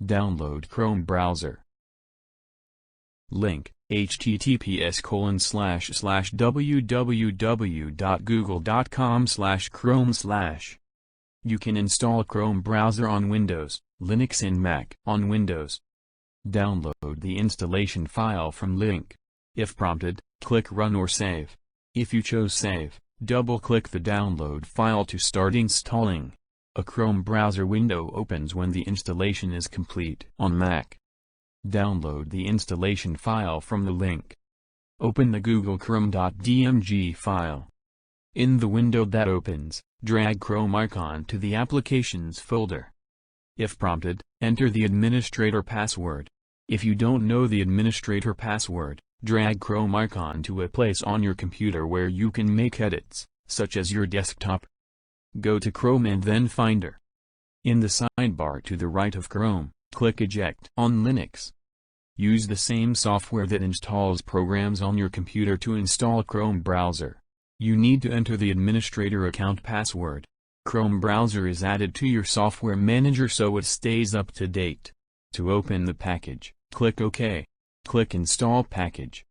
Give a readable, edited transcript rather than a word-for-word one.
Download Chrome browser. Link, https://www.google.com/chrome/. You can install Chrome browser on Windows, Linux and Mac. On Windows, download the installation file from link. If prompted, click Run or Save. If you chose Save, double-click the download file to start installing. A Chrome browser window opens when the installation is complete. On Mac, download the installation file from the link. Open the Google Chrome.dmg file. In the window that opens, drag Chrome icon to the Applications folder. If prompted, enter the administrator password. If you don't know the administrator password, drag Chrome icon to a place on your computer where you can make edits, such as your desktop. Go to Chrome and then Finder. In the sidebar to the right of Chrome, click Eject. On Linux, use the same software that installs programs on your computer to install Chrome browser. You need to enter the administrator account password. Chrome browser is added to your software manager so it stays up to date. To open the package, click OK. Click Install Package.